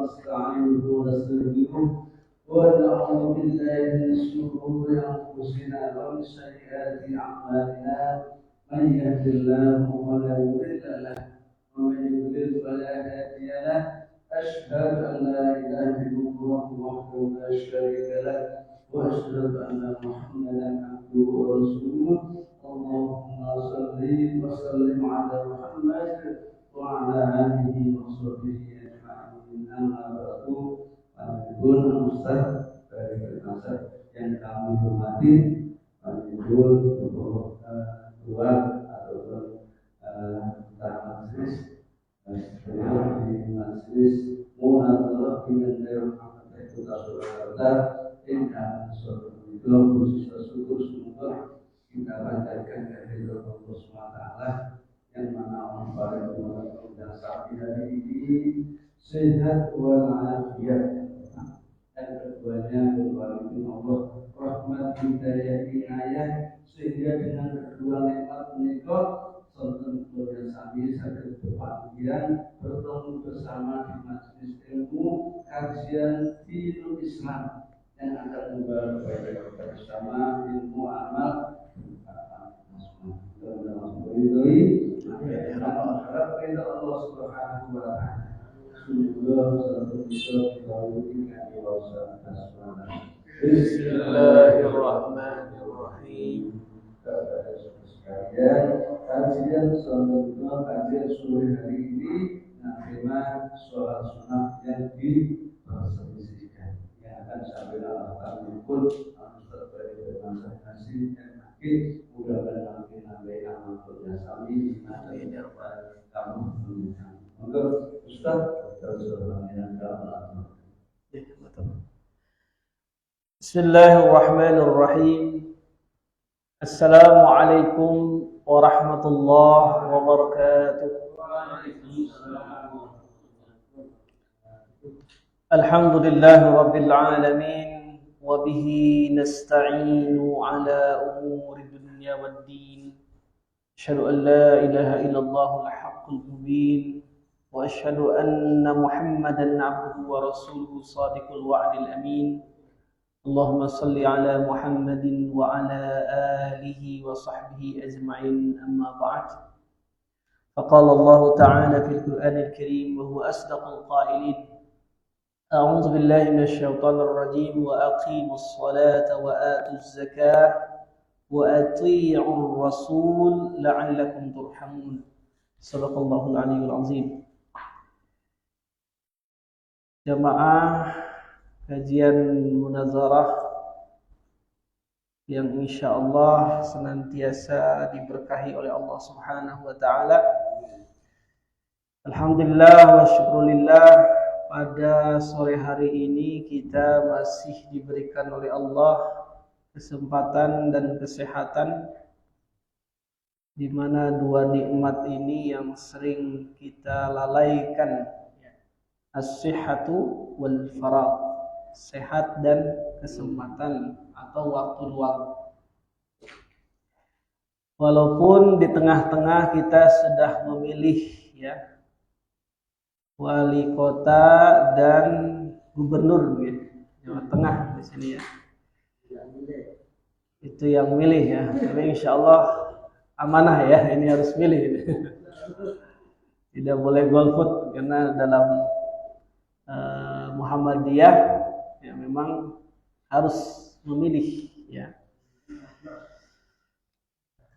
ونستعينه ونستغفره ونعوذ بالله من شرور أنفسنا ومن سيئات أعمالنا من يهد الله فلا مضل له ومن يضلل فلا هادي له أشهد أن لا إله إلا الله وحده لا شريك له وأشهد أن محمدا عبده ورسوله اللهم صل وسلم على محمد وعلى آله وصحبه أجمعين أما بعد Panjul Ustaz dari masa yang kami hormati Panjul untuk tuan ataupun majelis beliau di majelis Muhammad bin Abdul Rahman Kota Surakarta dengan suatu video khusus bersyukur semoga kita panjatkan dari Allah SWT yang mana Allah pada dan saat hari ini sehat walafiat dan keduanya berwalikin Allah rahmat hidayah inayah sehingga dengan kedua nikmat menikah serta keluarga sami sakit kebahagiaan bertemu bersama di majelis ilmu kajian ilmu Islam yang akan membawa kepada kita bersama ilmu amal Allah Subhanahu wa taala. Bismillahirrahmanirrahim. Kajian sore hari ini tema soal sunnah yang diperselisihkan yang akan sampai dalam pun sebagai masing-masing dan makin mudah-mudahan makin nambah amal kerjasama di masa ini kamu untuk Ustaz Bismillahirrahmanirrahim. Assalamualaikum warahmatullahi wabarakatuh. Alhamdulillahi rabbil alamin wa bihi nasta'inu ala umuri dunya waddin. Asyhadu an la ilaha illallah al-haqqul mubin. وأشهد أن محمدا عبده ورسوله صادق الوعد الأمين اللهم صل على محمد وعلى آله وصحبه أجمعين أما بعد فقال الله تعالى في القرآن الكريم وهو أصدق القائلين أعوذ بالله من الشيطان الرجيم وأقيموا الصلاة وآتوا الزكاة وأطيعوا الرسول لعلكم ترحمون صدق الله العلي العظيم. Jamaah kajian munazarah yang insyaallah senantiasa diberkahi oleh Allah Subhanahu wa taala. Alhamdulillah wa syukurillah, pada sore hari ini kita masih diberikan oleh Allah kesempatan dan kesehatan, di mana dua nikmat ini yang sering kita lalaikan, as-sihhatu wal faragh, sehat dan kesempatan atau waktu luang. Walaupun di tengah-tengah kita sudah memilih wali kota dan gubernur Jawa Tengah di sini Itu yang milih Tapi insyaallah amanah ini harus milih. Tidak boleh golput karena dalam Muhammadiyah memang harus memilih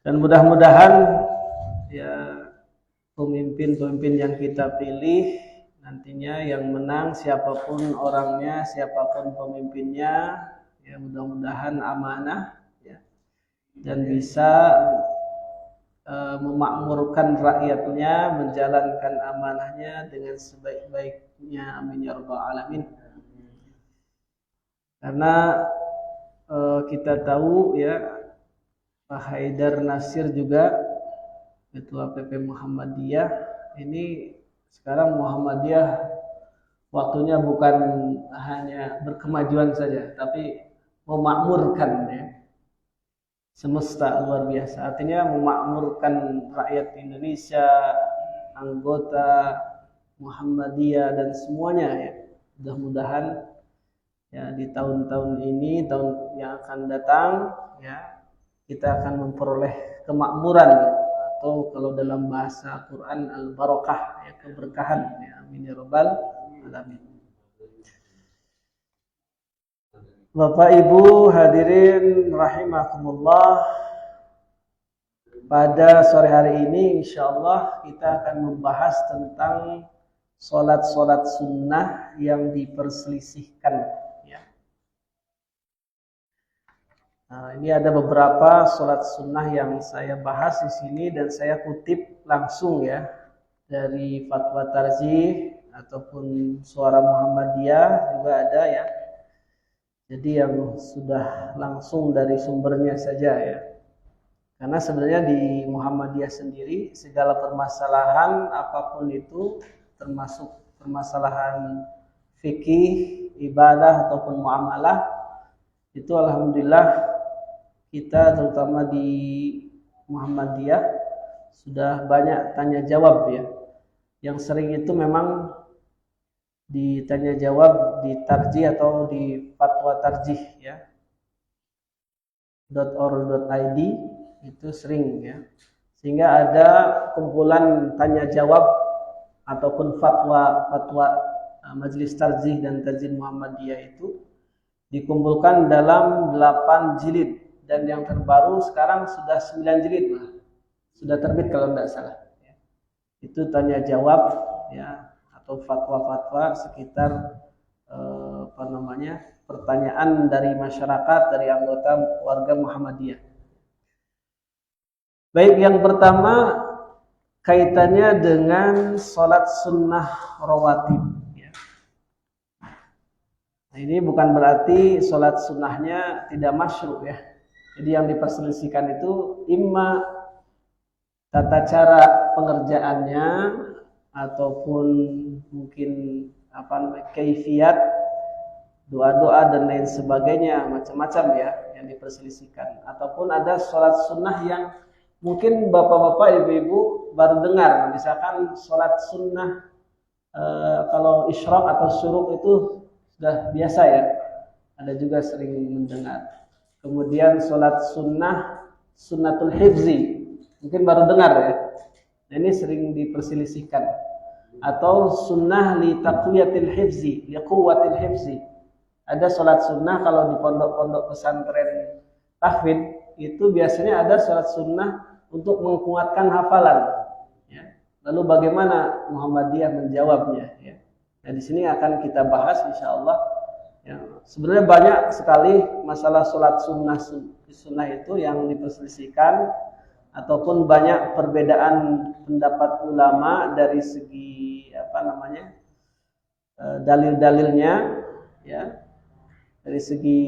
dan mudah-mudahan pemimpin-pemimpin yang kita pilih nantinya yang menang siapapun orangnya, siapapun pemimpinnya mudah-mudahan amanah dan bisa memakmurkan rakyatnya, menjalankan amanahnya dengan sebaik-baiknya. Amin ya rabbal alamin. Karena kita tahu Pak Haidar Nasir juga Ketua PP Muhammadiyah ini sekarang Muhammadiyah waktunya bukan hanya berkemajuan saja, tapi memakmurkan semesta luar biasa. Artinya memakmurkan rakyat Indonesia, anggota Muhammadiyah dan semuanya Mudah-mudahan ya di tahun-tahun ini, tahun yang akan datang, ya kita akan memperoleh kemakmuran atau kalau dalam bahasa Quran al-barakah, ya keberkahan. Ya, amin ya rabbal alamin. Bapak Ibu hadirin rahimakumullah, pada sore hari ini insyaallah kita akan membahas tentang sholat-sholat sunnah yang diperselisihkan. Ya. Nah, ini ada beberapa sholat sunnah yang saya bahas di sini dan saya kutip langsung ya dari Fatwa Tarjih ataupun Suara Muhammadiyah juga ada ya. Jadi yang sudah langsung dari sumbernya saja ya. Karena sebenarnya di Muhammadiyah sendiri segala permasalahan apapun itu termasuk permasalahan fikih, ibadah ataupun muamalah itu alhamdulillah kita terutama di Muhammadiyah sudah banyak tanya jawab ya. Yang sering itu memang ditanya jawab di tarjih atau di fatwa tarjih ya .or.id itu sering ya, sehingga ada kumpulan tanya jawab ataupun fatwa majelis tarjih dan tarjih Muhammadiyah itu dikumpulkan dalam 8 jilid dan yang terbaru sekarang sudah 9 jilid sudah terbit kalau tidak salah ya. Itu tanya jawab ya atau fatwa-fatwa sekitar pertanyaan dari masyarakat, dari anggota warga Muhammadiyah. Baik, yang pertama kaitannya dengan sholat sunnah rawatib. Ya. Nah, ini bukan berarti sholat sunnahnya tidak masyru' ya. Jadi yang diperselisihkan itu imma tata cara pengerjaannya ataupun mungkin kaifiyat doa-doa dan lain sebagainya, macam-macam ya yang diperselisihkan. Ataupun ada sholat sunnah yang mungkin bapak-bapak, ibu-ibu baru dengar, misalkan sholat sunnah kalau isyraq atau syuruk itu sudah biasa ya, ada juga sering mendengar. Kemudian sholat sunnatul hifzi mungkin baru dengar ya. Nah, ini sering diperselisihkan. Atau sunnah li taqwiyatil hifzi, li quwwatil hifzi. Ada sholat sunnah kalau di pondok-pondok pesantren tahfidz itu biasanya ada sholat sunnah untuk menguatkan hafalan. Ya. Lalu bagaimana Muhammadiyah menjawabnya? Ya. Nah, di sini akan kita bahas insyaallah. Ya. Sebenarnya banyak sekali masalah sholat sunnah itu yang diperselisihkan. Ataupun banyak perbedaan pendapat ulama dari segi dalil-dalilnya ya, dari segi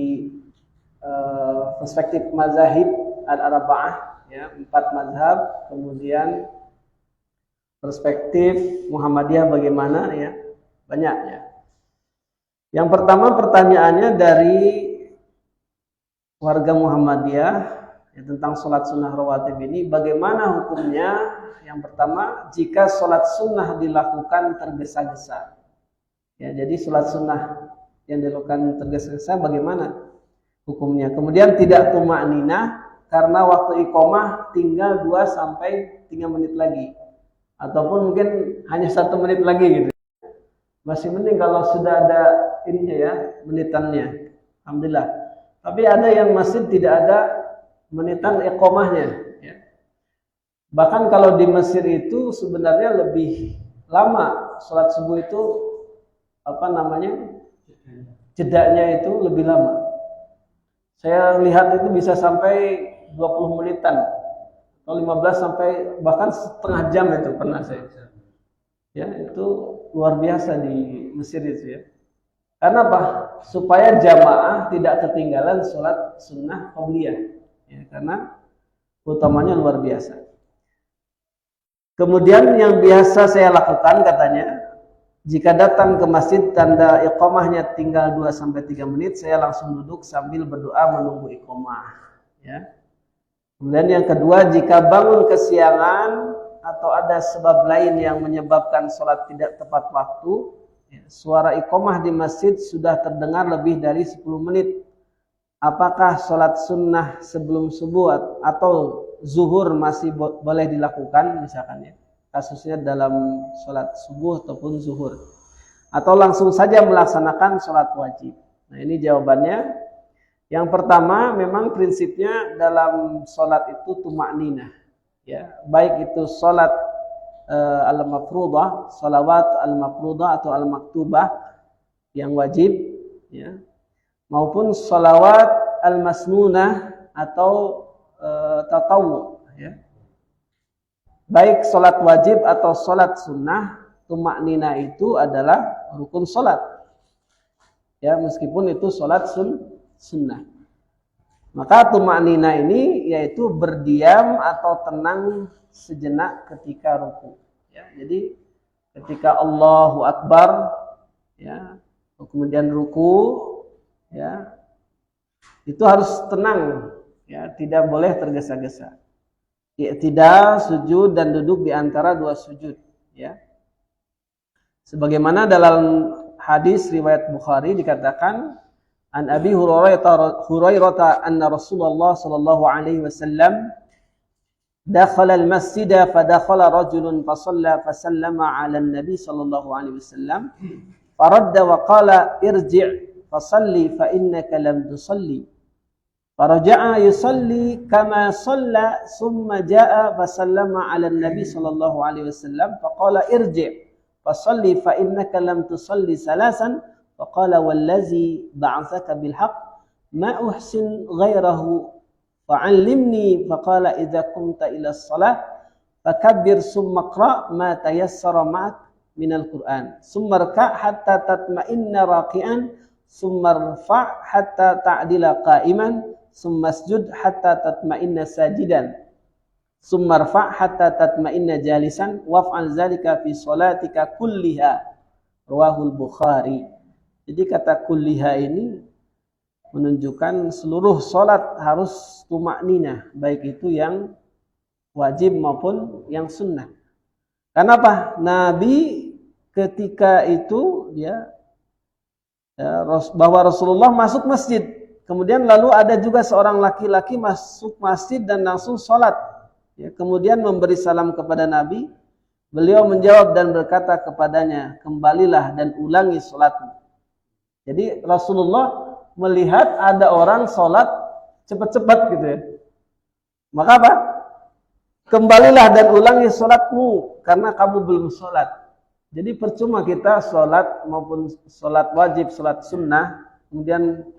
perspektif mazahib al-arba'ah ya, 4 mazhab, kemudian perspektif Muhammadiyah bagaimana ya, banyak ya. Yang pertama pertanyaannya dari warga Muhammadiyah ya, tentang sholat sunnah rawatib ini, bagaimana hukumnya? Yang pertama, jika sholat sunnah dilakukan tergesa-gesa ya, jadi sholat sunnah yang dilakukan tergesa-gesa bagaimana hukumnya? Kemudian tidak tumakninah karena waktu iqamah tinggal 2-3 menit lagi, ataupun mungkin hanya 1 menit lagi gitu. Masih mending kalau sudah ada ininya ya, menitannya, alhamdulillah. Tapi ada yang masih tidak ada menitan iqamahnya ya. Bahkan kalau di Mesir itu sebenarnya lebih lama sholat subuh itu jedanya itu lebih lama. Saya lihat itu bisa sampai 20 menitan atau 15 sampai bahkan setengah jam itu pernah saya. Ya, itu luar biasa di Mesir itu ya. Karena apa? Supaya jamaah tidak ketinggalan sholat sunnah qabliyah. Ya, karena utamanya luar biasa. Kemudian yang biasa saya lakukan katanya, jika datang ke masjid tanda iqamahnya tinggal 2-3 menit, saya langsung duduk sambil berdoa menunggu iqamah. Ya. Kemudian yang kedua, jika bangun kesiangan atau ada sebab lain yang menyebabkan sholat tidak tepat waktu, suara iqamah di masjid sudah terdengar lebih dari 10 menit. Apakah sholat sunnah sebelum subuh atau zuhur masih boleh dilakukan misalkan ya? Kasusnya dalam sholat subuh ataupun zuhur. Atau langsung saja melaksanakan sholat wajib. Nah ini jawabannya. Yang pertama memang prinsipnya dalam sholat itu tumakninah. Ya, baik itu sholat al-mafruḍah, sholawat al-mafruḍah atau al-maktubah yang wajib, ya, maupun sholawat al-masnunah atau tatawwu, ya. Baik sholat wajib atau sholat sunnah, tumakninah itu adalah rukun sholat, ya, meskipun itu sholat sunnah. Maka tumakninah ini yaitu berdiam atau tenang sejenak ketika ruku. Ya, jadi ketika Allahu Akbar, ya, kemudian ruku, ya, itu harus tenang, ya, tidak boleh tergesa-gesa. I'tidal, sujud dan duduk di antara dua sujud, ya. Sebagaimana dalam hadis riwayat Bukhari dikatakan an Abi Hurairah anna Rasulullah sallallahu alaihi wasallam dakhala al-masjid fa dakhala rajulun fa shalla fa sallama 'ala an-nabi sallallahu alaihi wasallam faradda wa qala irji' fa salli fa innaka lam tusalli faraja'a yusalli kama shalla thumma ja'a fa sallama 'ala an-nabi sallallahu alaihi wasallam fa qala irji' fa salli fa innaka lam tusalli salasan فقال والذي بعثك بالحق ما أحسن غيره فعلمني فقال إذا قمت إلى الصلاة فكبر ثم اقرأ ما تيسر معك من القرآن ثم اركع حتى تطمئن راكعا ثم ارفع حتى تعدل قائما ثم اسجد حتى تطمئن ساجدا ثم ارفع حتى تطمئن جالسا وافعل ذلك في صلاتك كلها رواه البخاري. Jadi kata kulliha ini menunjukkan seluruh sholat harus tumakninah, baik itu yang wajib maupun yang sunnah. Kenapa? Nabi ketika itu bahwa Rasulullah masuk masjid, kemudian lalu ada juga seorang laki-laki masuk masjid dan langsung sholat, ya, kemudian memberi salam kepada Nabi. Beliau menjawab dan berkata kepadanya, kembalilah dan ulangi sholatmu. Jadi Rasulullah melihat ada orang sholat cepat-cepat gitu ya. Maka apa? Kembalilah dan ulangi sholatmu karena kamu belum sholat. Jadi percuma kita sholat maupun sholat wajib, sholat sunnah, kemudian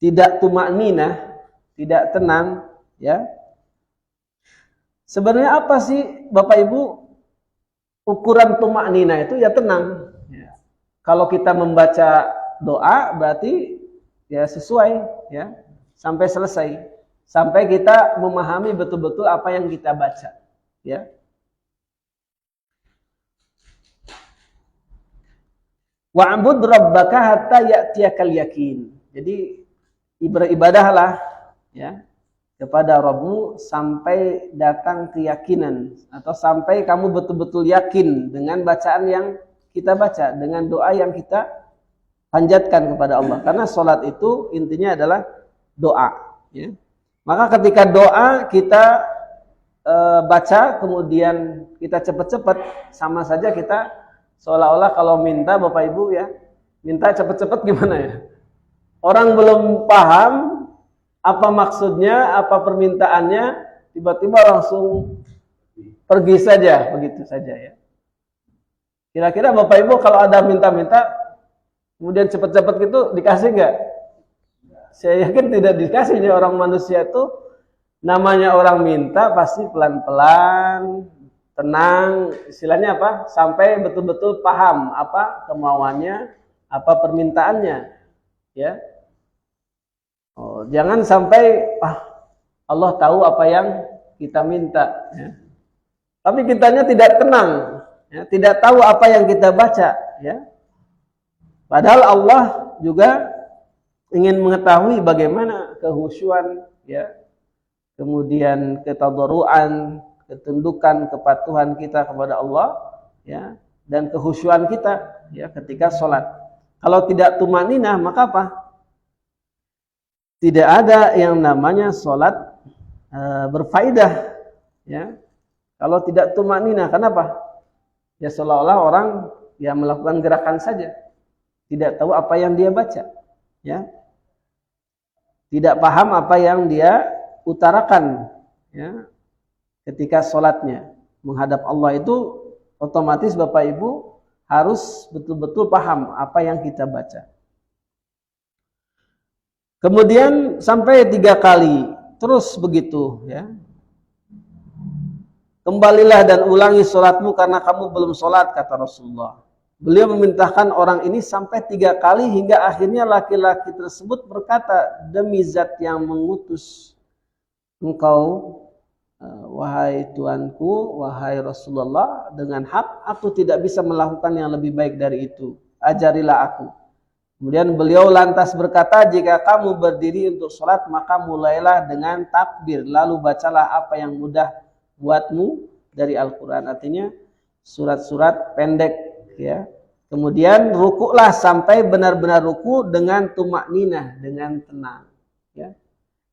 tidak tumakninah, tidak tenang, ya. Sebenarnya apa sih Bapak Ibu ukuran tumakninah itu? Ya tenang. Ya. Kalau kita membaca doa berarti ya sesuai, ya, sampai selesai, sampai kita memahami betul-betul apa yang kita baca, ya. Wa'bud rabbaka hatta ya'tiyakal yakin. Jadi beribadahlah, ya, kepada Rabbmu sampai datang keyakinan atau sampai kamu betul-betul yakin dengan bacaan yang kita baca, dengan doa yang kita panjatkan kepada Allah. Karena sholat itu intinya adalah doa, ya. Maka ketika doa kita baca kemudian kita cepat-cepat, sama saja kita seolah-olah kalau minta Bapak Ibu, ya, minta cepat-cepat gimana ya? Orang belum paham apa maksudnya, apa permintaannya, tiba-tiba langsung pergi saja, begitu saja, ya. Kira-kira Bapak Ibu kalau ada minta-minta kemudian cepat-cepat gitu dikasih nggak? Saya yakin tidak dikasih. Ya, orang manusia itu namanya orang minta pasti pelan-pelan, tenang, istilahnya apa? Sampai betul-betul paham apa kemauannya, apa permintaannya, ya. Oh, jangan sampai Allah tahu apa yang kita minta, ya. Tapi kitanya tidak tenang, ya, tidak tahu apa yang kita baca, ya. Padahal Allah juga ingin mengetahui bagaimana kehusyuan, ya, kemudian ketadarruan, ketundukan, kepatuhan kita kepada Allah, ya, dan kehusyuan kita ya ketika sholat. Kalau tidak tumaninah maka apa? Tidak ada yang namanya sholat berfaedah ya. Kalau tidak tumaninah, kenapa? Ya seolah-olah orang ya melakukan gerakan saja, tidak tahu apa yang dia baca ya, tidak paham apa yang dia utarakan ya ketika sholatnya menghadap Allah. Itu otomatis Bapak Ibu harus betul-betul paham apa yang kita baca. Kemudian sampai 3 kali terus begitu ya. Kembalilah dan ulangi sholatmu karena kamu belum sholat, kata Rasulullah. Beliau memerintahkan orang ini sampai 3 kali hingga akhirnya laki-laki tersebut berkata, demi zat yang mengutus engkau, wahai Tuanku, wahai Rasulullah, dengan hak aku tidak bisa melakukan yang lebih baik dari itu. Ajarilah aku. Kemudian beliau lantas berkata, jika kamu berdiri untuk sholat maka mulailah dengan takbir, lalu bacalah apa yang mudah buatmu dari Al-Quran, artinya surat-surat pendek ya. Kemudian rukuklah sampai benar-benar ruku dengan tumakninah, dengan tenang ya.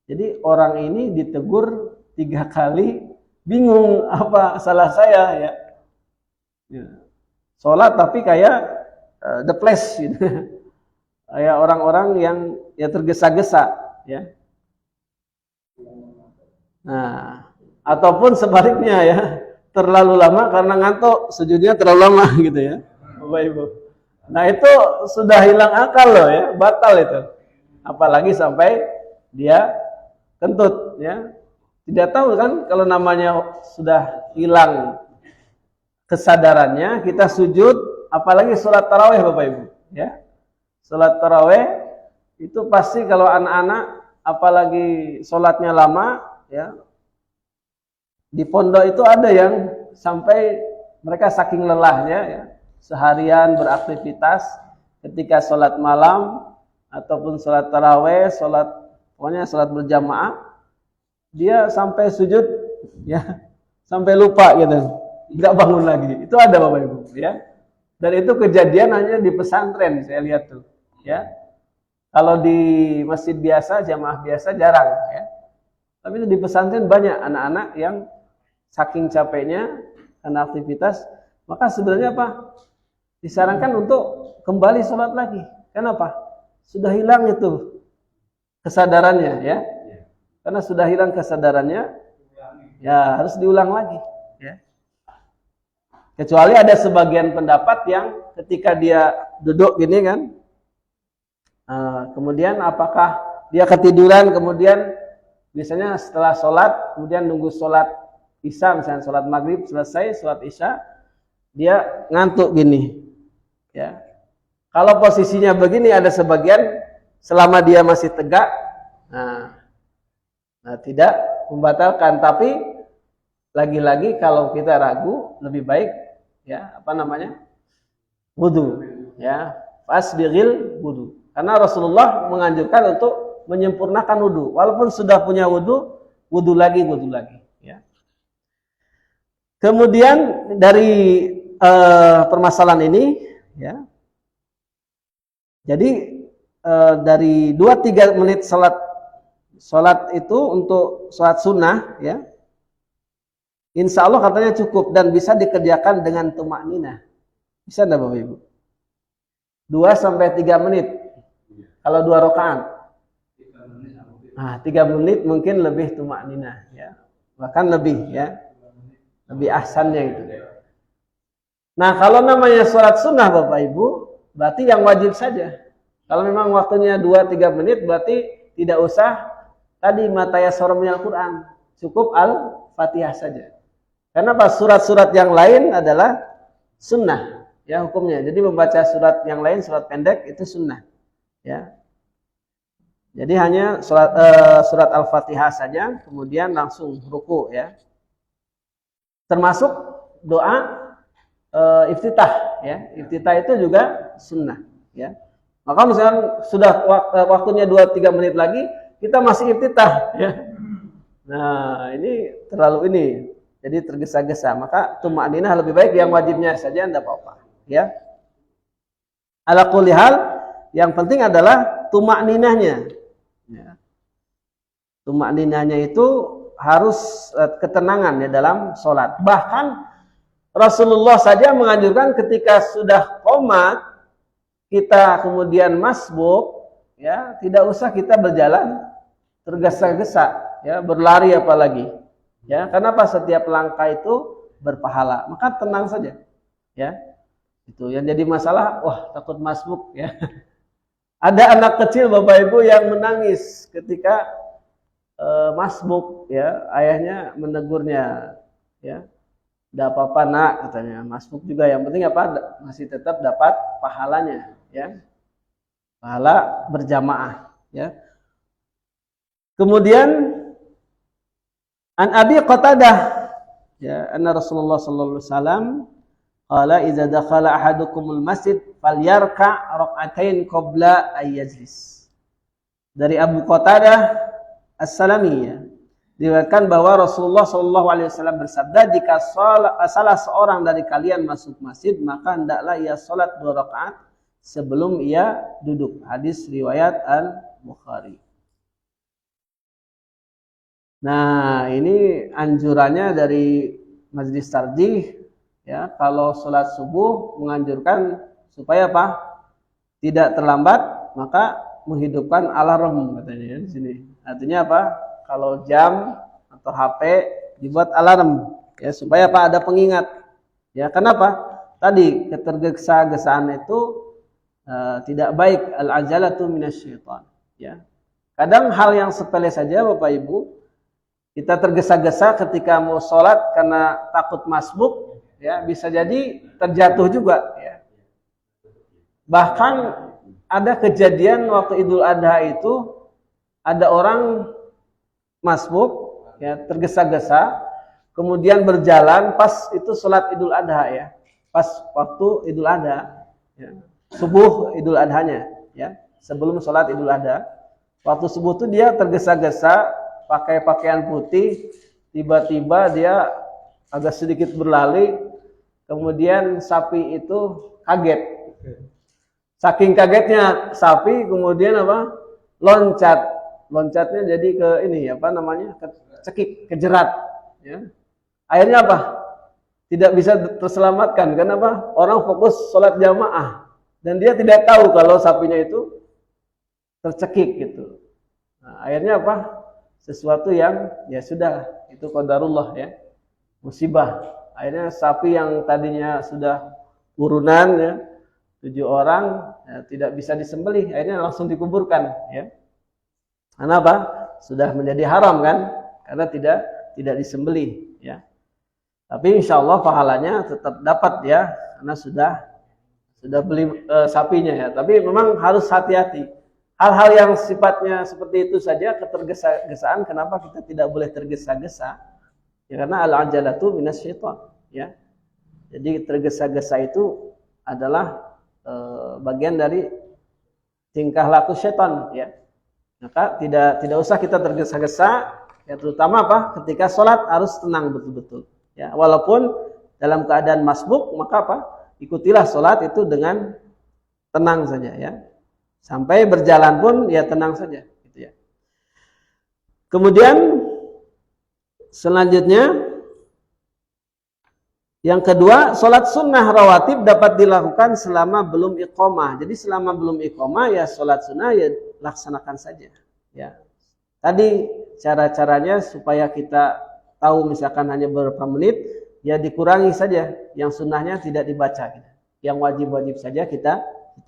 Jadi orang ini ditegur 3 kali, bingung apa salah saya ya. Sholat tapi kayak the place gitu. Kayak orang-orang yang ya tergesa-gesa ya. Nah, ataupun sebaliknya ya, terlalu lama karena ngantuk, sujudnya terlalu lama gitu ya Bapak Ibu. Nah itu sudah hilang akal loh ya, batal itu. Apalagi sampai dia kentut ya. Tidak tahu kan kalau namanya sudah hilang kesadarannya, kita sujud, apalagi sholat tarawih Bapak Ibu ya. Sholat tarawih itu pasti kalau anak-anak apalagi sholatnya lama ya, di pondok itu ada yang sampai mereka saking lelahnya ya, seharian beraktivitas, ketika sholat malam ataupun sholat tarawih, pokoknya sholat berjamaah, dia sampai sujud ya, sampai lupa gitu, nggak bangun lagi. Itu ada Bapak Ibu ya. Dan itu kejadian hanya di pesantren saya lihat tuh ya. Kalau di masjid biasa, jamaah biasa jarang ya. Tapi itu di pesantren banyak anak-anak yang saking capeknya karena aktivitas, maka sebenarnya apa? Disarankan untuk kembali sholat lagi. Kenapa? Sudah hilang itu kesadarannya ya. Karena sudah hilang kesadarannya, ya harus diulang lagi ya. Kecuali ada sebagian pendapat yang ketika dia duduk gini kan, kemudian apakah dia ketiduran, kemudian biasanya setelah sholat, kemudian nunggu sholat isya, misalnya sholat maghrib selesai, sholat isya, dia ngantuk gini ya. Kalau posisinya begini, ada sebagian selama dia masih tegak, nah tidak membatalkan. Tapi lagi-lagi kalau kita ragu, lebih baik ya wudu ya, fasbighil wudu. Karena Rasulullah menganjurkan untuk menyempurnakan wudu, walaupun sudah punya wudu, wudu lagi ya. Kemudian dari permasalahan ini ya, jadi dari 2-3 menit salat itu untuk salat sunnah ya, insya Allah katanya cukup dan bisa dikerjakan dengan tumakninah. Bisa enggak Bapak Ibu? 2-3 menit kalau 2 rakaat. 3 menit mungkin lebih tumakninah ya, bahkan lebih ya, lebih ahsannya itu. Nah kalau namanya sholat sunnah Bapak Ibu, berarti yang wajib saja. Kalau memang waktunya 2-3 menit, berarti tidak usah tadi matayasara minal Quran, cukup Al-Fatihah saja. Karena pas surat-surat yang lain adalah sunnah ya hukumnya. Jadi membaca surat yang lain, surat pendek itu sunnah ya. Jadi hanya surat Al-Fatihah saja, kemudian langsung ruku ya. Termasuk doa iftitah ya. Iftitah itu juga sunnah ya. Maka misalkan sudah waktunya 2-3 menit lagi, kita masih iftitah ya. Nah, ini terlalu jadi tergesa-gesa. Maka tumakninah lebih baik, yang wajibnya saja enggak apa-apa. ya. Ala kulli hal, yang penting adalah tumakninahnya. Ya. Tumakninahnya itu harus ketenangan ya dalam sholat. Bahkan Rasulullah saja menganjurkan ketika sudah qomat, kita kemudian masbuk, ya tidak usah kita berjalan tergesa-gesa, ya berlari apalagi. Ya, kenapa? Setiap langkah itu berpahala. Maka tenang saja. Ya. Itu yang jadi masalah, wah takut masbuk ya. Ada anak kecil Bapak Ibu yang menangis ketika masbuk ya, ayahnya menegurnya ya. Tidak apa-apa nak katanya, masbuk juga yang penting apa? Masih tetap dapat pahalanya ya. Pahala berjamaah ya. Kemudian an Abi Qatadah ya, anna Rasulullah sallallahu alaihi wasallam qala idza dakhala ahadukumul masjid falyarka' rak'atain qabla ay yajlis. Dari Abu Qatadah As-Salami ya, diriwayatkan bahwa Rasulullah sallallahu alaihi wasallam bersabda, jika salah seorang dari kalian masuk masjid maka hendaklah ia salat 2 rakaat sebelum ia duduk. Hadis riwayat Al-Bukhari. Nah, ini anjurannya dari Majelis Tarjih ya, kalau sholat subuh menganjurkan supaya apa? Tidak terlambat, maka menghidupkan alarm katanya ya, di sini. Artinya apa? Kalau jam atau HP dibuat alarm ya, supaya apa? Ada pengingat. Ya, kenapa? Tadi ketergesa-gesaan itu tidak baik, al-ajalatu minasyaitan ya. Kadang hal yang sepele saja Bapak Ibu, kita tergesa-gesa ketika mau sholat karena takut masbuk ya, bisa jadi terjatuh juga ya. Bahkan ada kejadian waktu Idul Adha itu ada orang masbuk ya, tergesa-gesa kemudian berjalan pas itu sholat Idul Adha ya, pas waktu Idul Adha ya, subuh Idul Adhanya ya, sebelum sholat Idul Adha, waktu subuh itu dia tergesa-gesa pakai pakaian putih, tiba-tiba dia agak sedikit berlari, kemudian sapi itu kaget. Saking kagetnya sapi kemudian apa? Loncat. Loncatnya jadi ke ini apa namanya? Cekik, kejerat ya. Akhirnya apa? Tidak bisa terselamatkan. Kenapa? Orang fokus sholat jamaah dan dia tidak tahu kalau sapinya itu tercekik gitu. Nah, akhirnya apa? Sesuatu yang ya sudah, itu qadarullah ya. Musibah. Akhirnya sapi yang tadinya sudah urunan ya, 7 orang ya, tidak bisa disembelih, akhirnya langsung dikuburkan ya. Karena apa? Sudah menjadi haram kan? Karena tidak disembelih ya. Tapi insya Allah pahalanya tetap dapat ya, karena sudah beli sapinya ya. Tapi memang harus hati-hati. Hal-hal yang sifatnya seperti itu saja, ketergesa-gesaan, kenapa kita tidak boleh tergesa-gesa? Ya karena al-ajalatu minasyaitan ya. Jadi tergesa-gesa itu adalah bagian dari tingkah laku setan ya. Maka tidak usah kita tergesa-gesa ya, terutama apa? Ketika sholat harus tenang betul-betul ya. Walaupun dalam keadaan masbuk, maka apa? Ikutilah sholat itu dengan tenang saja ya. Sampai berjalan pun ya tenang saja gitu ya. Kemudian selanjutnya yang kedua, sholat sunnah rawatib dapat dilakukan selama belum iqomah. Jadi selama belum iqomah ya sholat sunnah ya laksanakan saja. Ya. Tadi cara-caranya supaya kita tahu misalkan hanya beberapa menit, ya dikurangi saja. Yang sunnahnya tidak dibaca. Yang wajib-wajib saja kita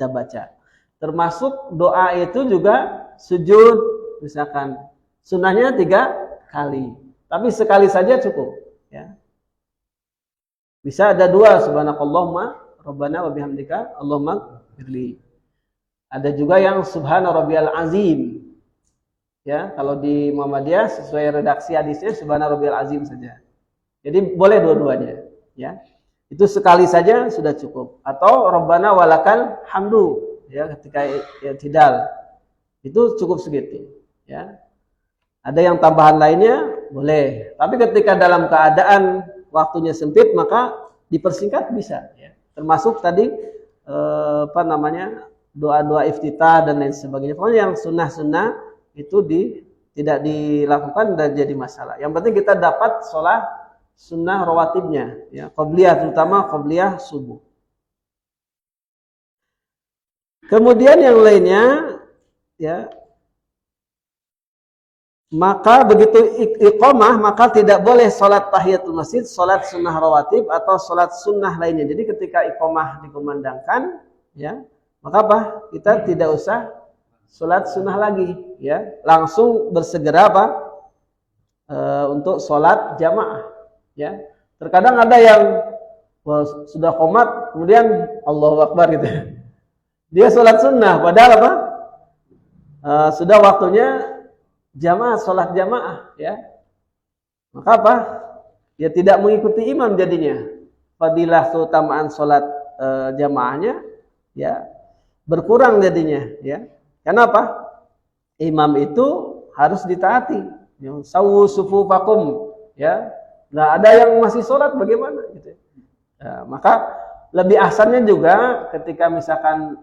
baca. Termasuk doa itu juga sujud, misalkan sunnahnya 3 kali. Tapi sekali saja cukup. Ya. Bisa ada 2, subhanakallahumma rabbana wa bihamdika Allahumma ighfirli. Ada juga yang subhana rabbiyal azim. Ya, kalau di Muhammadiyah sesuai redaksi hadisnya subhana rabbiyal azim saja. Jadi boleh dua-duanya, ya. Itu sekali saja sudah cukup. Atau rabbana walakal hamdu, ya, ketika i'tidal. Itu cukup segitu, ya. Ada yang tambahan lainnya boleh. Tapi ketika dalam keadaan waktunya sempit maka dipersingkat bisa ya. Termasuk tadi doa-doa iftitah dan lain sebagainya. Pokoknya yang sunnah-sunnah itu tidak dilakukan dan jadi masalah. Yang penting kita dapat sholat sunnah rawatibnya, ya, qabliyah, terutama qabliyah subuh. Kemudian yang lainnya, ya, maka begitu iqamah maka tidak boleh sholat tahiyatul masjid, sholat sunnah rawatib atau sholat sunnah lainnya. Jadi ketika iqamah dikumandangkan, ya, maka apa? Kita tidak usah sholat sunnah lagi, ya, langsung bersegera apa? Untuk sholat jamaah, ya. Terkadang ada yang sudah qomat kemudian Allahu Akbar gitu. Dia sholat sunnah padahal apa? Sudah waktunya jamaah, sholat jamaah, ya. Maka apa? Ya tidak mengikuti imam jadinya. Fadilah keutamaan sholat jamaahnya, ya, berkurang jadinya, ya. Kenapa? Imam itu harus ditaati. Yang sawu sufufakum, ya. Nah, ada yang masih sholat bagaimana? Gitu. Ya, maka lebih ahsannya juga ketika misalkan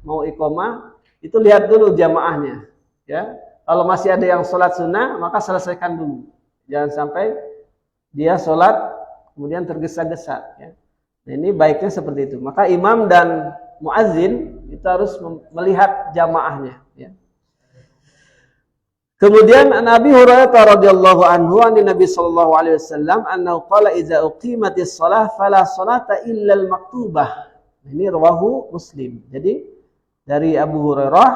mau iqamah itu lihat dulu jamaahnya, ya. Kalau masih ada yang sholat sunnah maka selesaikan dulu. Jangan sampai dia sholat kemudian tergesa-gesa, ya. Nah, ini baiknya seperti itu. Maka imam dan muazzin itu harus melihat jamaahnya, ya. Kemudian Nabi Hurairah radhiyallahu anhu an Nabi sallallahu alaihi wasallam annahu qala idza uqimatis shalah fala salata illa al maktubah. Ini rawahu Muslim. Jadi dari Abu Hurairah,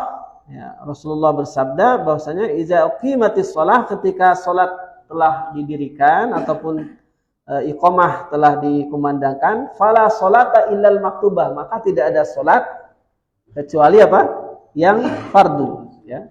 ya, Rasulullah bersabda bahwasanya idza uqimatis shalah, ketika salat telah didirikan ataupun iqamah telah dikumandangkan, fala salata illa al maktubah, maka tidak ada salat kecuali apa? Yang fardu, ya.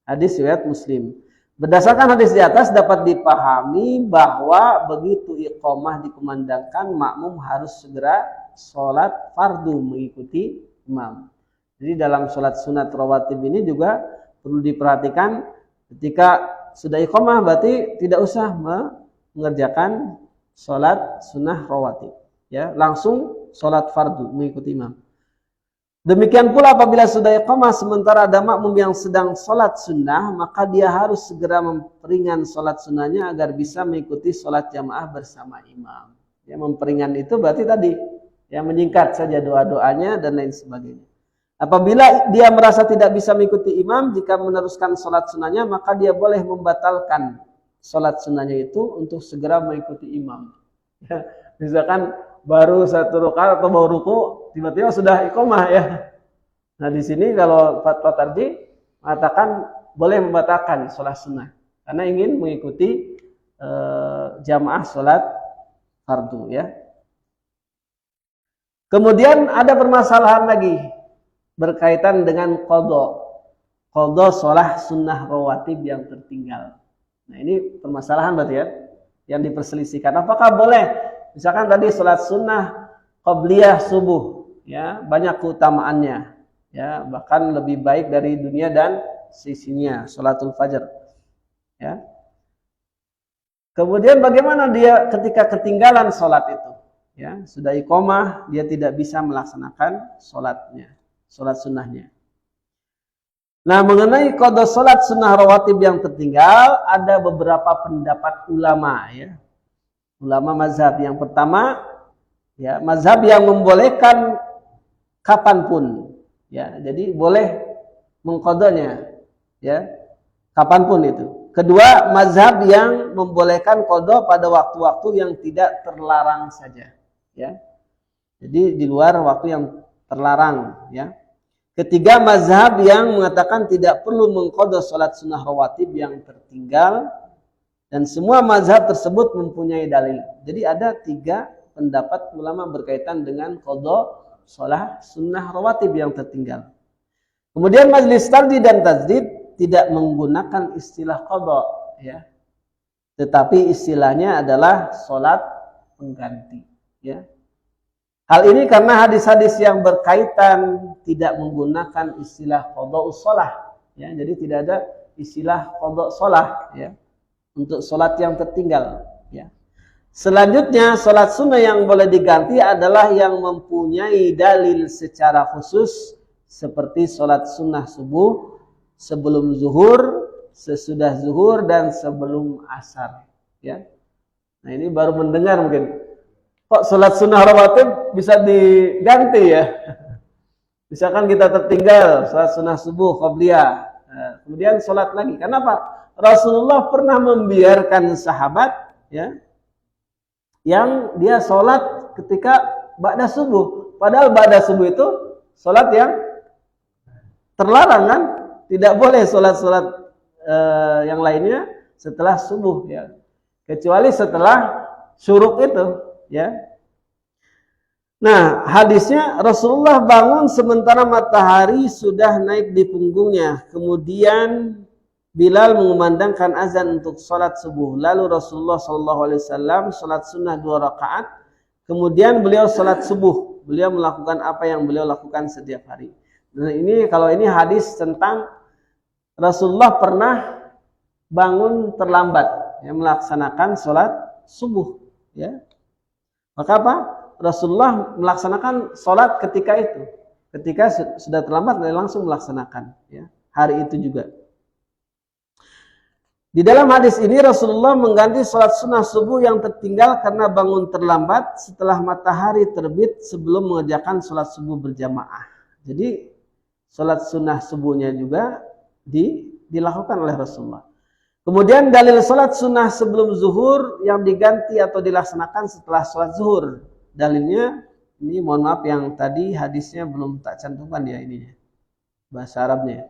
Hadis riwayat Muslim. Berdasarkan hadis di atas dapat dipahami bahwa begitu iqamah dikumandangkan, makmum harus segera sholat fardu mengikuti imam. Jadi dalam sholat sunat rawatib ini juga perlu diperhatikan, ketika sudah iqamah berarti tidak usah mengerjakan sholat sunnah rawatib, ya, langsung sholat fardu mengikuti imam. Demikian pula apabila sudah iqamah sementara ada makmum yang sedang sholat sunnah, maka dia harus segera memperingan sholat sunnahnya agar bisa mengikuti sholat jamaah bersama imam. Ya, memperingan itu berarti tadi, ya, menyingkat saja doa-doanya dan lain sebagainya. Apabila dia merasa tidak bisa mengikuti imam, jika meneruskan sholat sunnahnya, maka dia boleh membatalkan sholat sunnahnya itu untuk segera mengikuti imam. Ya, misalkan baru satu rakaat atau baru ruku, tiba-tiba sudah iqamah, ya. Nah, di sini kalau fatwa Tarji mengatakan boleh membatalkan sholat sunnah karena ingin mengikuti jamaah sholat fardu, ya. Kemudian ada permasalahan lagi berkaitan dengan qadha sholat sunnah rawatib yang tertinggal. Nah, ini permasalahan berarti, ya, yang diperselisihkan. Apakah boleh? Misalkan tadi sholat sunnah qabliyah subuh, ya, banyak keutamaannya, ya, bahkan lebih baik dari dunia dan sisinya, sholatul fajar, ya. Kemudian bagaimana dia ketika ketinggalan sholat itu, ya, sudah iqamah dia tidak bisa melaksanakan sholatnya, sholat sunnahnya. Nah, mengenai qadha sholat sunnah rawatib yang tertinggal ada beberapa pendapat ulama, ya. Ulama mazhab yang pertama, ya, mazhab yang membolehkan kapanpun, ya, jadi boleh mengqadhanya, ya, kapanpun itu. Kedua, mazhab yang membolehkan qadha pada waktu-waktu yang tidak terlarang saja, ya, jadi di luar waktu yang terlarang, ya. Ketiga, mazhab yang mengatakan tidak perlu mengqadha salat sunnah rawatib yang tertinggal. Dan semua mazhab tersebut mempunyai dalil. Jadi ada 3 pendapat ulama berkaitan dengan qadha sholat sunnah rawatib yang tertinggal. Kemudian majelis tarjih dan tajdid tidak menggunakan istilah qadha, ya. Tetapi istilahnya adalah sholat pengganti, ya. Hal ini karena hadis-hadis yang berkaitan tidak menggunakan istilah qadha'us shalah, ya. Jadi tidak ada istilah qadha' shalah, ya, untuk sholat yang tertinggal, ya. Selanjutnya, sholat sunnah yang boleh diganti adalah yang mempunyai dalil secara khusus, seperti sholat sunnah subuh, sebelum zuhur, sesudah zuhur, dan sebelum asar. Ya. Nah ini baru mendengar mungkin. Kok sholat sunnah rawatib bisa diganti ya? Misalkan kita tertinggal sholat sunnah subuh, qabliyah, kemudian sholat lagi. Kenapa? Rasulullah pernah membiarkan sahabat, ya, yang dia sholat ketika ba'da subuh. Padahal ba'da subuh itu sholat yang terlarang kan? Tidak boleh sholat-sholat yang lainnya setelah subuh, ya. Kecuali setelah syuruk itu, ya. Nah, hadisnya Rasulullah bangun sementara matahari sudah naik di punggungnya. Kemudian Bilal mengumandangkan azan untuk sholat subuh. Lalu Rasulullah SAW sholat sunnah 2 rakaat. Kemudian beliau sholat subuh. Beliau melakukan apa yang beliau lakukan setiap hari. Nah ini kalau ini hadis tentang Rasulullah pernah bangun terlambat, ya, melaksanakan sholat subuh. Ya. Maka apa? Rasulullah melaksanakan sholat ketika itu. Ketika sudah terlambat, dia langsung melaksanakan. Ya. Hari itu juga. Di dalam hadis ini Rasulullah mengganti sholat sunnah subuh yang tertinggal karena bangun terlambat setelah matahari terbit sebelum mengerjakan sholat subuh berjamaah. Jadi sholat sunnah subuhnya juga dilakukan oleh Rasulullah. Kemudian dalil sholat sunnah sebelum zuhur yang diganti atau dilaksanakan setelah sholat zuhur. Dalilnya ini mohon maaf yang tadi hadisnya belum tak cantumkan ya ininya bahasa Arabnya.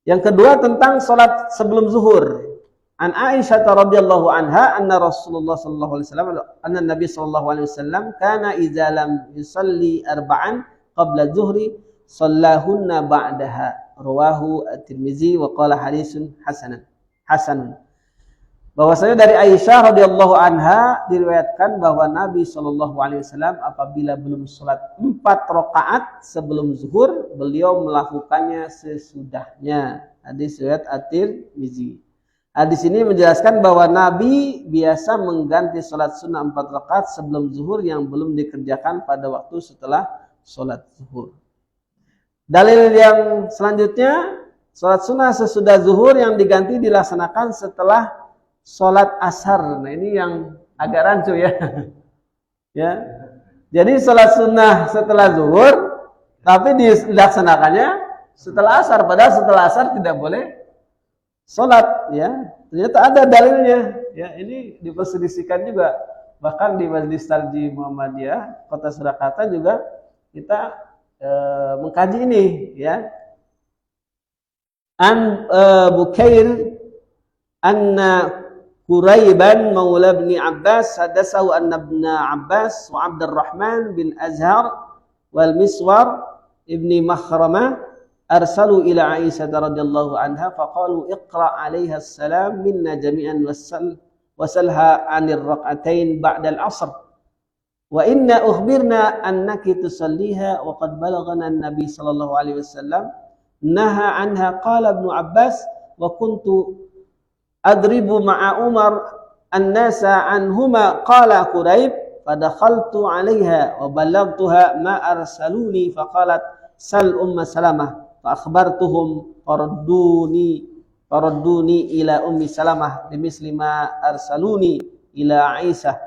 Yang kedua tentang sholat sebelum zuhur. An Aisyah radhiyallahu anha anna Rasulullah sallallahu alaihi wasallam anna Nabi sallallahu alaihi wasallam kana idza lam yusalli arba'an qabla zuhri shallahunna ba'daha. Rawahu At-Tirmizi wa qala hadisun hasanun. Bahwasanya dari Aisyah radhiyallahu anha diriwayatkan bahwa Nabi sallallahu alaihi wasallam apabila belum salat 4 rakaat sebelum zuhur, beliau melakukannya sesudahnya. Hadis riwayat At-Tirmizi. Hadis ini menjelaskan bahwa Nabi biasa mengganti salat sunnah 4 rakaat sebelum zuhur yang belum dikerjakan pada waktu setelah salat zuhur. Dalil yang selanjutnya, salat sunnah sesudah zuhur yang diganti dilaksanakan setelah salat asar. Nah ini yang agak rancu ya. Ya. Jadi salat sunnah setelah zuhur, tapi dilaksanakannya setelah asar. Padahal setelah asar tidak boleh salat. Ya. Ternyata ada dalilnya. Ya, ini diperselisihkan juga. Bahkan di Majelis Tarjih Muhammadiyah Kota Surakarta juga kita mengkaji ini. Ya. An Bukair anna Quraiban maula bin Abbas hadasahu anna ibn Abbas wa Abdurrahman bin Azhar wal Miswar ibni Makhrama arsalu ila Aisyah radhiyallahu anha faqalu iqra 'alaiha assalam minna jami'an wasalha 'anil rak'atain ba'da al-'ashr wa inna ukhbirna annaki tusalliha wa qad balaghana an-nabi sallallahu alaihi wasallam naha 'anha qala ibn Abbas wa kuntu adribu ma'a Umar an-nasa anhuma qala Quraib fadakhaltu 'alayha wa ballagtuha ma arsaluni faqalat sal umma Salamah fa akhbartuhum faradduni ila ummi Salamah bimisli ma arsaluni ila Aisyah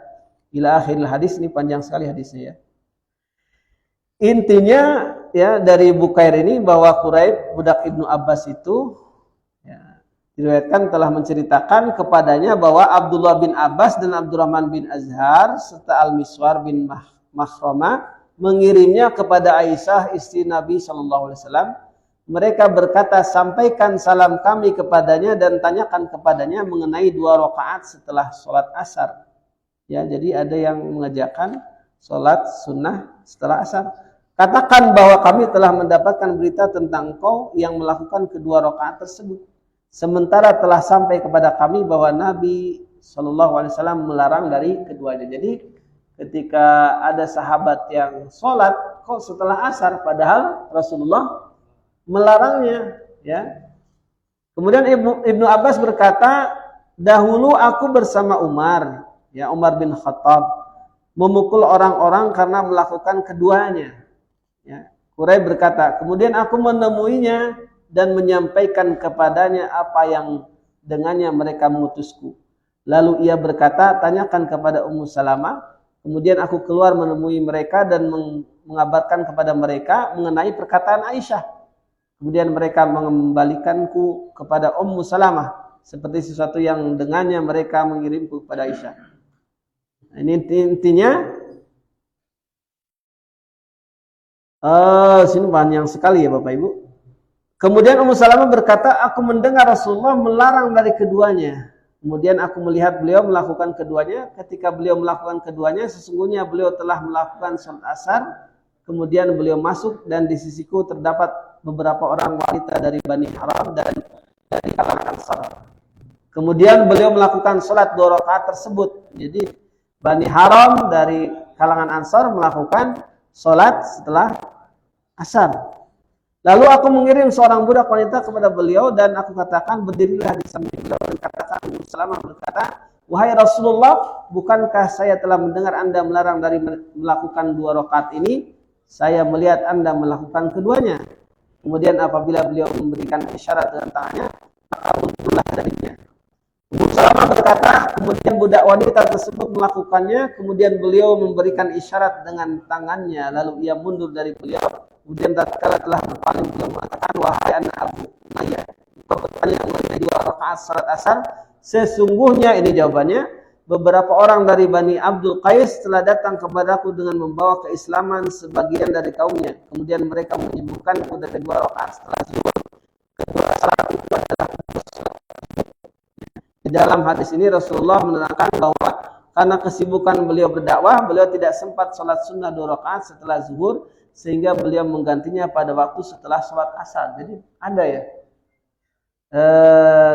ila akhir hadis. Ini panjang sekali hadisnya ya. Intinya ya dari Bukair ini bahwa Quraib budak Ibnu Abbas itu diriwayatkan telah menceritakan kepadanya bahwa Abdullah bin Abbas dan Abdurrahman bin Azhar serta Al-Miswar bin Makhrama mengirimnya kepada Aisyah istri Nabi SAW. Mereka berkata, sampaikan salam kami kepadanya dan tanyakan kepadanya mengenai 2 rakaat setelah sholat asar. Ya, jadi ada yang mengerjakan sholat sunnah setelah asar. Katakan bahwa kami telah mendapatkan berita tentang engkau yang melakukan kedua rakaat tersebut. Sementara telah sampai kepada kami bahwa Nabi SAW melarang dari keduanya. Jadi ketika ada sahabat yang sholat kok setelah asar, padahal Rasulullah melarangnya. Ya. Kemudian Ibnu Abbas berkata, dahulu aku bersama Umar ya Umar bin Khattab, memukul orang-orang karena melakukan keduanya. Ya. Quraib berkata, kemudian aku menemuinya dan menyampaikan kepadanya apa yang dengannya mereka mengutusku. Lalu ia berkata, tanyakan kepada Ummu Salamah. Kemudian aku keluar menemui mereka dan mengabarkan kepada mereka mengenai perkataan Aisyah. Kemudian mereka mengembalikanku kepada Ummu Salamah seperti sesuatu yang dengannya mereka mengirimku kepada Aisyah. Ini intinya sini panjang sekali ya Bapak Ibu. Kemudian Ummu Salamah berkata, aku mendengar Rasulullah melarang dari keduanya. Kemudian aku melihat beliau melakukan keduanya. Ketika beliau melakukan keduanya, sesungguhnya beliau telah melakukan salat asar. Kemudian beliau masuk dan di sisiku terdapat beberapa orang wanita dari Bani Haram dan dari kalangan Ansar. Kemudian beliau melakukan salat 2 rakaat tersebut. Jadi Bani Haram dari kalangan Ansar melakukan salat setelah asar. Lalu aku mengirim seorang budak wanita kepada beliau dan aku katakan, berdirilah di samping beliau dan katakan, Ummu Salamah berkata, wahai Rasulullah, bukankah saya telah mendengar Anda melarang dari melakukan 2 rakaat ini? Saya melihat Anda melakukan keduanya. Kemudian apabila beliau memberikan isyarat dengan tangannya, maka mundurlah darinya. Ummu Salamah berkata, kemudian budak wanita tersebut melakukannya, kemudian beliau memberikan isyarat dengan tangannya, lalu ia mundur dari beliau. Kemudian tatkala telah berpaling, beliau mengatakan, wahai anak Abu Umayyah, engkau bertanya mengenai 2 rakaat salat asar. Sesungguhnya ini jawabannya, beberapa orang dari Bani Abdul Qais telah datang kepadaku dengan membawa keislaman sebagian dari kaumnya. Kemudian mereka menyembuhkanku dari 2 rakaat setelah zuhur. Kedua salat itu adalah salat. Di dalam hadis ini Rasulullah menerangkan bahwa karena kesibukan beliau berdakwah, beliau tidak sempat salat sunnah 2 rakaat setelah zuhur, sehingga beliau menggantinya pada waktu setelah salat asar. Jadi ada ya,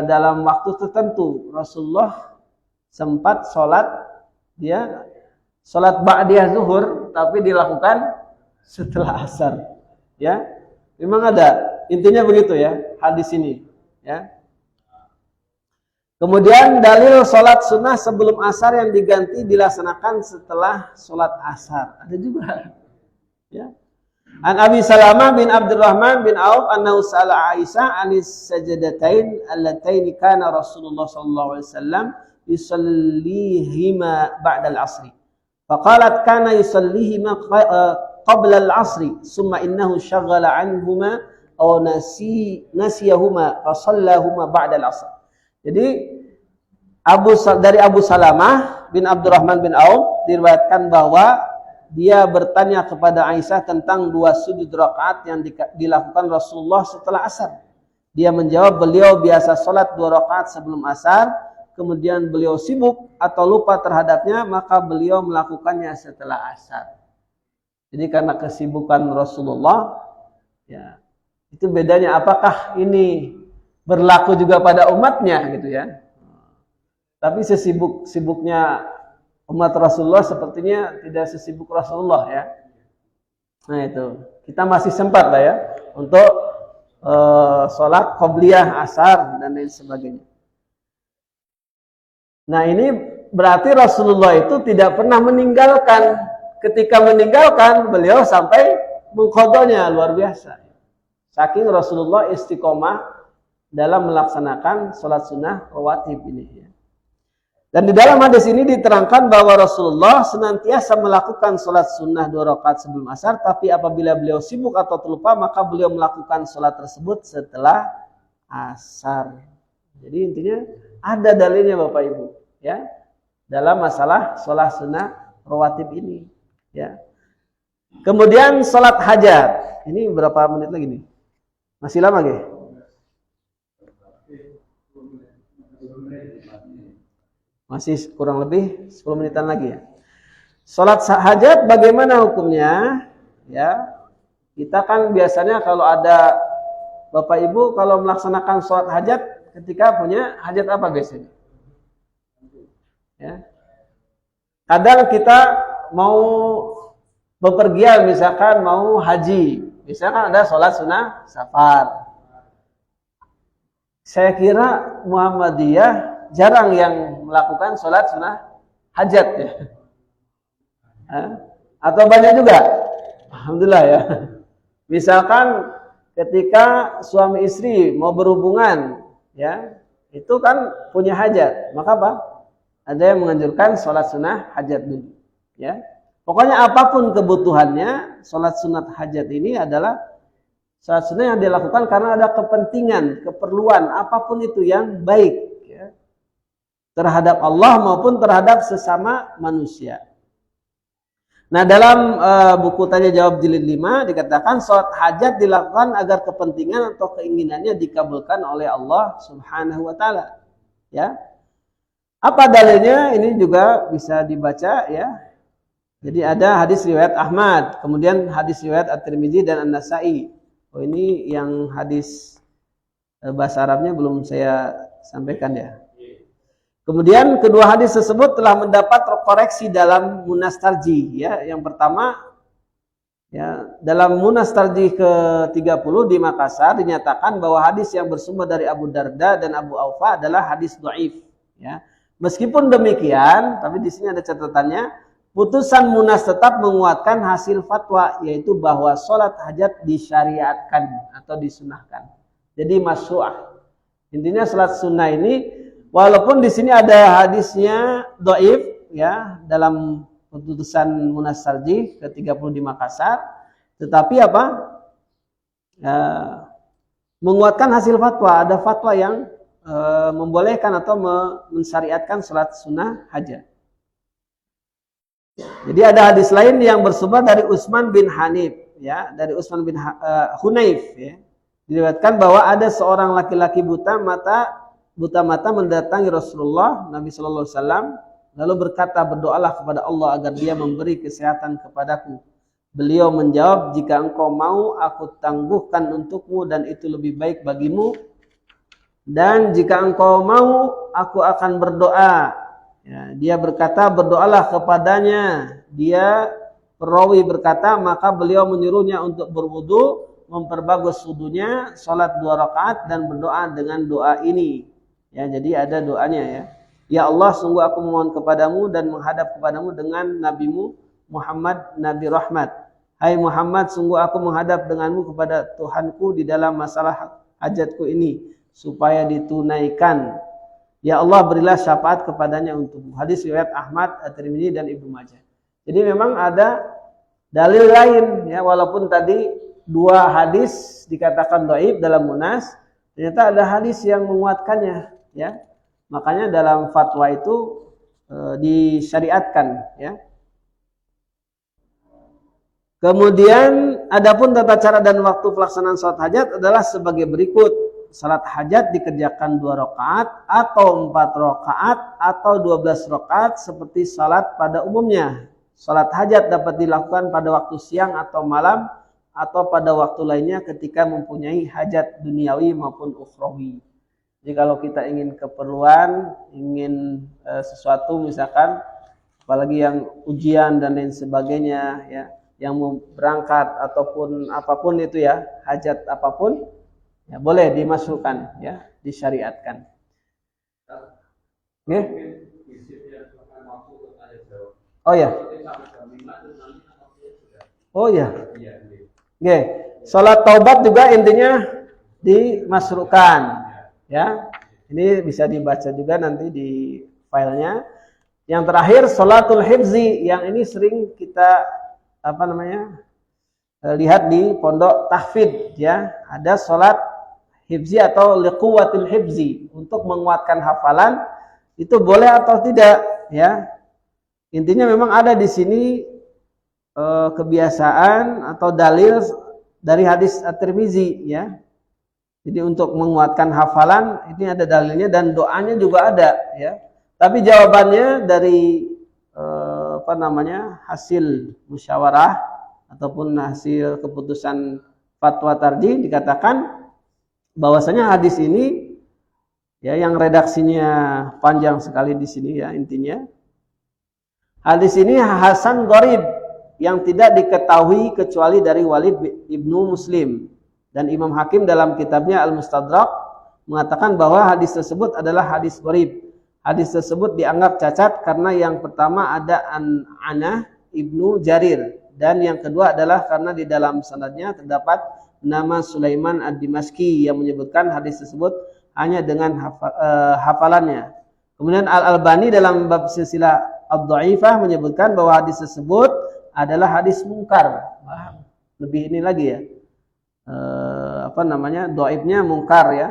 dalam waktu tertentu Rasulullah sempat sholat, dia sholat ba'diyah zuhur, tapi dilakukan setelah asar. Ya, memang ada. Intinya begitu ya, hadis ini. Ya. Kemudian dalil sholat sunnah sebelum asar yang diganti dilaksanakan setelah sholat asar. Ada juga. Ya. An Abi Salamah bin Abdurrahman bin Auf annahu sa'ala Aisyah anis sajadatain allataini kana Rasulullah sallallahu alaihi wasallam yusallihima ba'da al-'asri. Faqalat kana yusallihima qabla al-'asri, summa innahu shaghala 'anhuma aw nasiyahuma fa shallahuma ba'da al-'asr. Jadi dari Abu Salamah bin Abdurrahman bin Auf diriwayatkan bahwa dia bertanya kepada Aisyah tentang 2 sujud rakaat yang dilakukan Rasulullah setelah asar. Dia menjawab, beliau biasa salat 2 rakaat sebelum asar, kemudian beliau sibuk atau lupa terhadapnya, maka beliau melakukannya setelah asar. Jadi karena kesibukan Rasulullah, ya, itu bedanya apakah ini berlaku juga pada umatnya gitu ya. Tapi sesibuk-sibuknya umat Rasulullah sepertinya tidak sesibuk Rasulullah ya. Nah itu, kita masih sempat lah ya untuk sholat qobliyah, asar dan lain sebagainya. Nah ini berarti Rasulullah itu tidak pernah meninggalkan. Ketika meninggalkan, beliau sampai mengqadanya, luar biasa. Saking Rasulullah istiqomah dalam melaksanakan sholat sunnah rawatib ini ya. Dan di dalam hadis ini diterangkan bahwa Rasulullah senantiasa melakukan sholat sunnah 2 rakaat sebelum asar, tapi apabila beliau sibuk atau terlupa, maka beliau melakukan sholat tersebut setelah asar. Jadi intinya ada dalilnya Bapak Ibu ya dalam masalah sholat sunnah rawatib ini ya. Kemudian sholat hajat. Ini berapa menit lagi nih? Masih lama nggih? Masih kurang lebih 10 menitan lagi ya. Sholat hajat bagaimana hukumnya? Ya, kita kan biasanya kalau ada Bapak Ibu kalau melaksanakan sholat hajat ketika punya hajat apa biasanya? Ya. Kadang kita mau bepergian, misalkan mau haji, misalkan ada sholat sunnah safar. Saya kira Muhammadiyah jarang yang melakukan sholat sunnah hajat ya. Atau banyak juga? Alhamdulillah ya. Misalkan ketika suami istri mau berhubungan ya, itu kan punya hajat, maka apa? Ada yang menganjurkan sholat sunnah hajat dulu ya. Pokoknya apapun kebutuhannya, sholat sunat hajat ini adalah sholat sunnah yang dilakukan karena ada kepentingan, keperluan, apapun itu yang baik ya, terhadap Allah maupun terhadap sesama manusia. Nah, dalam buku Tanya Jawab Jilid 5 dikatakan sholat hajat dilakukan agar kepentingan atau keinginannya dikabulkan oleh Allah Subhanahu wa taala. Ya. Apa dalilnya? Ini juga bisa dibaca ya. Jadi ada hadis riwayat Ahmad, kemudian hadis riwayat At-Tirmidzi dan An-Nasa'i. Oh, ini yang hadis bahasa Arabnya belum saya sampaikan ya. Kemudian kedua hadis tersebut telah mendapat koreksi dalam Munas Tarjih ya. Yang pertama ya, dalam Munas Tarjih ke-30 di Makassar dinyatakan bahwa hadis yang bersumber dari Abu Darda dan Abu Aufa adalah hadis dhaif ya. Meskipun demikian, tapi di sini ada catatannya, putusan Munas tetap menguatkan hasil fatwa, yaitu bahwa sholat hajat disyariatkan atau disunahkan. Jadi masyru'ah. Intinya sholat sunnah ini walaupun di sini ada hadisnya dhaif ya dalam putusan Munas Tarjih ke-30 di Makassar, tetapi apa? Menguatkan hasil fatwa, ada fatwa yang membolehkan atau mensyariatkan salat sunnah hajat. Jadi ada hadis lain yang bersumber dari Utsman bin Hanif ya, dari Utsman bin Hunayf ya. Diriwayatkan bahwa ada seorang laki-laki buta mata mendatangi Rasulullah Nabi sallallahu alaihi wasallam lalu berkata, berdoalah kepada Allah agar Dia memberi kesehatan kepadaku. Beliau menjawab, jika engkau mau aku tangguhkan untukmu dan itu lebih baik bagimu, dan jika engkau mau aku akan berdoa. Ya, dia berkata, berdoalah kepadanya. Dia perawi berkata, maka beliau menyuruhnya untuk berwudu, memperbagus wudunya, salat 2 rakaat dan berdoa dengan doa ini. Ya, jadi ada doanya ya. Ya Allah, sungguh aku memohon kepadamu dan menghadap kepadamu dengan nabimu Muhammad Nabi Rahmat. Hai Muhammad, sungguh aku menghadap denganmu kepada Tuhanku di dalam masalah hajatku ini supaya ditunaikan. Ya Allah, berilah syafaat kepadanya untukmu. Hadis riwayat Ahmad, At-Tirmidzi dan Ibnu Majah. Jadi memang ada dalil lain ya, walaupun tadi 2 hadis dikatakan dhaif dalam Munas, ternyata ada hadis yang menguatkannya ya. Makanya dalam fatwa itu disyariatkan ya. Kemudian adapun tata cara dan waktu pelaksanaan salat hajat adalah sebagai berikut. Salat hajat dikerjakan 2 rakaat atau 4 rakaat atau 12 rakaat seperti salat pada umumnya. Salat hajat dapat dilakukan pada waktu siang atau malam atau pada waktu lainnya ketika mempunyai hajat duniawi maupun ukhrawi. Jadi kalau kita ingin keperluan, ingin sesuatu misalkan, apalagi yang ujian dan lain sebagainya ya, yang mau berangkat ataupun apapun itu ya, hajat apapun, ya boleh dimasukkan ya, disyariatkan. Oke? Oh ya. Oh ya. Oke. Salat taubat juga intinya dimasukkan. Ya, ini bisa dibaca juga nanti di filenya. Yang terakhir sholatul hifzi, yang ini sering kita lihat di pondok tahfidz ya. Ada sholat hifzi atau liquwatil hifzi, untuk menguatkan hafalan, itu boleh atau tidak ya. Intinya memang ada di sini kebiasaan atau dalil dari hadis At-Tirmidzi ya. Jadi untuk menguatkan hafalan ini ada dalilnya dan doanya juga ada ya. Tapi jawabannya dari hasil musyawarah ataupun hasil keputusan fatwa tarjih dikatakan bahwasanya hadis ini ya, yang redaksinya panjang sekali di sini ya, intinya hadis ini hasan gharib yang tidak diketahui kecuali dari Walid ibnu Muslim. Dan Imam Hakim dalam kitabnya Al-Mustadrak mengatakan bahwa hadis tersebut adalah hadis gharib. Hadis tersebut dianggap cacat karena yang pertama ada An'anah Ibnu Jarir, dan yang kedua adalah karena di dalam sanadnya terdapat nama Sulaiman Ad-Dimashqi yang menyebutkan hadis tersebut hanya dengan hafalannya. Kemudian Al-Albani dalam bab silsilah Ad-Dhaifah menyebutkan bahwa hadis tersebut adalah hadis mungkar. Lebih ini lagi ya. Dhaifnya mungkar ya.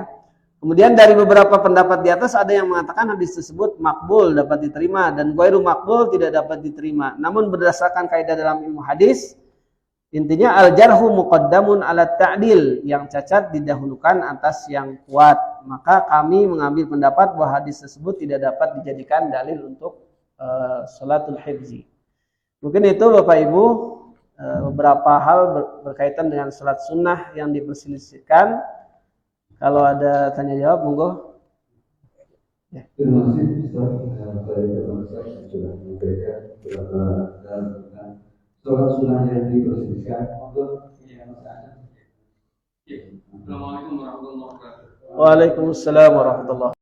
Kemudian dari beberapa pendapat di atas ada yang mengatakan hadis tersebut makbul, dapat diterima, dan ghairu makbul, tidak dapat diterima. Namun berdasarkan kaidah dalam ilmu hadis, intinya al-jarhu muqaddamun ala ta'dil, yang cacat didahulukan atas yang kuat. Maka kami mengambil pendapat bahwa hadis tersebut tidak dapat dijadikan dalil untuk salatul hifzi. Mungkin itu Bapak Ibu beberapa hal berkaitan dengan salat sunnah yang diperselisihkan. Kalau ada tanya jawab, monggo. Ya. Terima kasih Ustaz. Saya sudah memberikan beberapa tentang salat sunnah yang diperselisihkan. Monggo. Assalamualaikum warahmatullahi wabarakatuh. Waalaikumsalam warahmatullahi wabarakatuh.